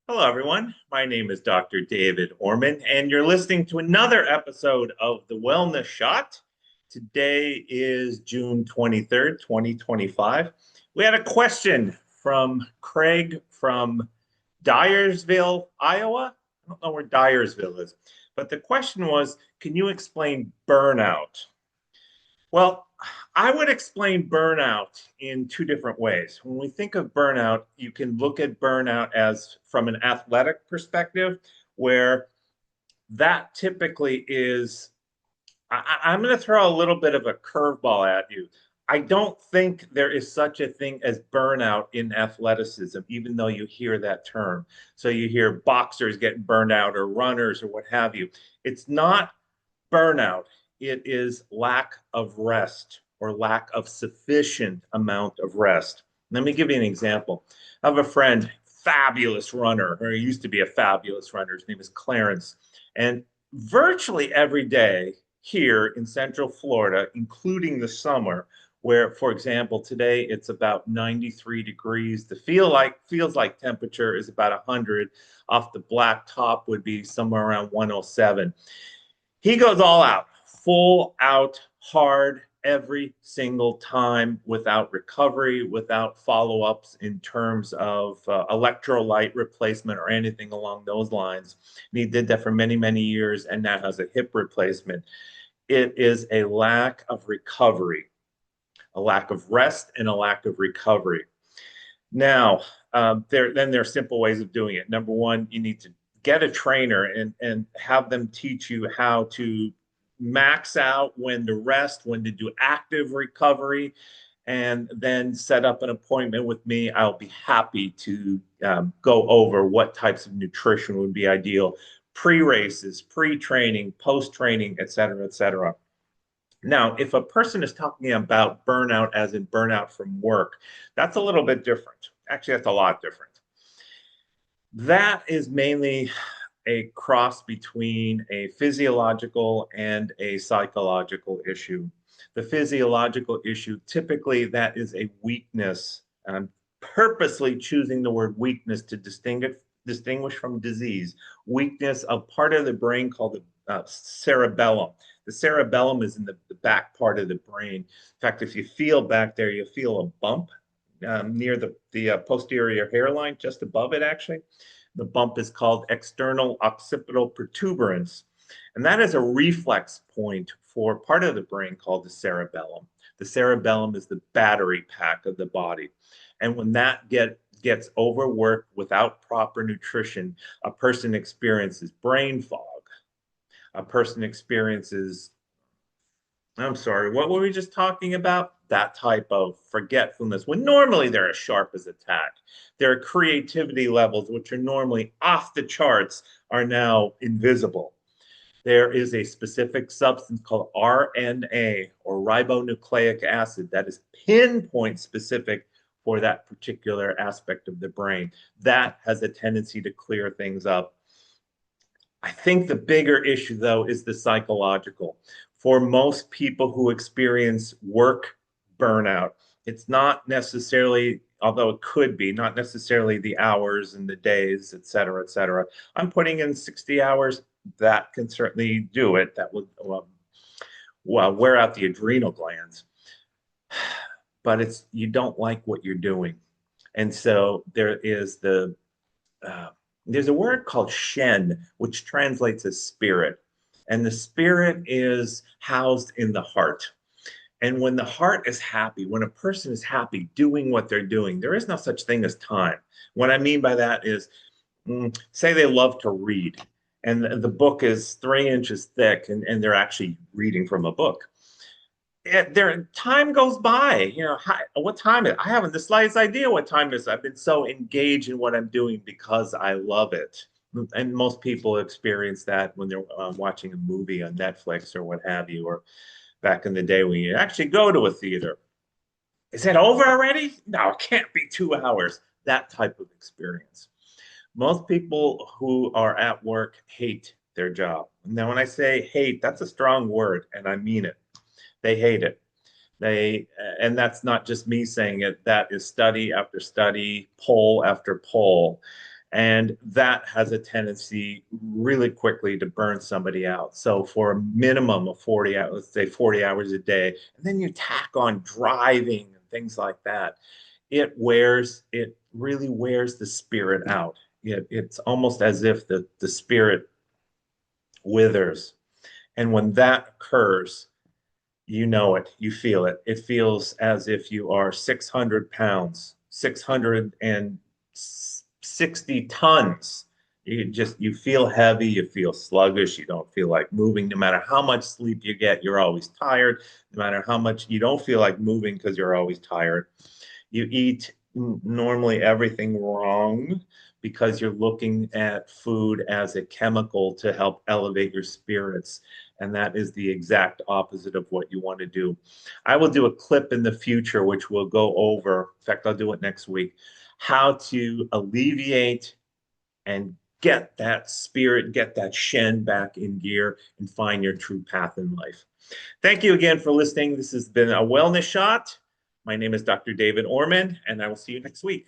Hello, everyone. My name is Dr. David Orman, and you're listening to another episode of The Wellness Shot. Today is June 23rd, 2025. We had a question from Craig from Dyersville, Iowa. I don't know where Dyersville is, but the question was, can you explain burnout? Well, I would explain burnout in two different ways. When we think of burnout, you can look at burnout as from an athletic perspective, where that typically is. I'm going to throw a little bit of a curveball at you. I don't think there is such a thing as burnout in athleticism, even though you hear that term. So you hear boxers getting burned out or runners or what have you. It's not burnout, it is lack of rest or lack of sufficient amount of rest. Let me give you an example. I have a friend, fabulous runner, or he used to be a fabulous runner. His name is Clarence. And virtually every day here in Central Florida, including the summer, where, for example, today it's about 93 degrees. The feels like temperature is about 100. Off the black top would be somewhere around 107. He goes all out, full out, hard every single time without recovery, without follow ups in terms of electrolyte replacement or anything along those lines. And he did that for many, many years and now has a hip replacement. It is a lack of recovery, a lack of rest, and a lack of recovery. Now, there are simple ways of doing it. Number one, you need to get a trainer and have them teach you how to max out, when to rest, when to do active recovery, and then set up an appointment with me. I'll be happy to go over what types of nutrition would be ideal pre-races, pre-training, post-training, et cetera, et cetera. Now, if a person is talking about burnout as in burnout from work, that's a little bit different. Actually, that's a lot different. That is mainly a cross between a physiological and a psychological issue. The physiological issue, typically, that is a weakness. And I'm purposely choosing the word weakness to distinguish from disease. Weakness of part of the brain called the cerebellum. The cerebellum is in the back part of the brain. In fact, if you feel back there, you feel a bump near the posterior hairline, just above it, actually. The bump is called external occipital protuberance. And that is a reflex point for part of the brain called the cerebellum. The cerebellum is the battery pack of the body. And when that gets overworked without proper nutrition, a person experiences brain fog. A person experiences, I'm sorry, what were we just talking about? That type of forgetfulness, when normally they're as sharp as a tack. Their creativity levels, which are normally off the charts, are now invisible. There is a specific substance called RNA, or ribonucleic acid, that is pinpoint specific for that particular aspect of the brain. That has a tendency to clear things up. I think the bigger issue, though, is the psychological. For most people who experience work burnout, it's not necessarily, although it could be, not necessarily the hours and the days, et cetera, et cetera. I'm putting in 60 hours. That can certainly do it. That would wear out the adrenal glands. But it's, you don't like what you're doing. And so uh, there's a word called shen, which translates as spirit. And the spirit is housed in the heart. And when the heart is happy, when a person is happy doing what they're doing, there is no such thing as time. What I mean by that is, say they love to read, and the book is 3 inches thick, and they're actually reading from a book. Their time goes by. What time is it? I haven't the slightest idea what time it is. I've been so engaged in what I'm doing because I love it. And most people experience that when they're watching a movie on Netflix or what have you, or back in the day when you actually go to a theater. Is it over already? No, it can't be 2 hours. That type of experience. Most people who are at work hate their job. Now, when I say hate, that's a strong word, and I mean it. They hate it. And that's not just me saying it. That is study after study, poll after poll. And that has a tendency really quickly to burn somebody out. So for a minimum of 40 hours, let's say 40 hours a day, and then you tack on driving and things like that, it really wears the spirit out. It's almost as if the spirit withers. And when that occurs, you know it, you feel it. It feels as if you are 600 pounds, 660 tons. You feel heavy, you feel sluggish, you don't feel like moving. No matter how much sleep you get, you're always tired. No matter how much you don't feel like moving because you're always tired. You eat normally everything wrong because you're looking at food as a chemical to help elevate your spirits. And that is the exact opposite of what you want to do. I will do a clip in the future, which we'll go over. In fact, I'll do it next week, how to alleviate and get that spirit, get that Shen back in gear and find your true path in life. Thank you again for listening. This has been a Wellness Shot. My name is Dr. David Orman, and I will see you next week.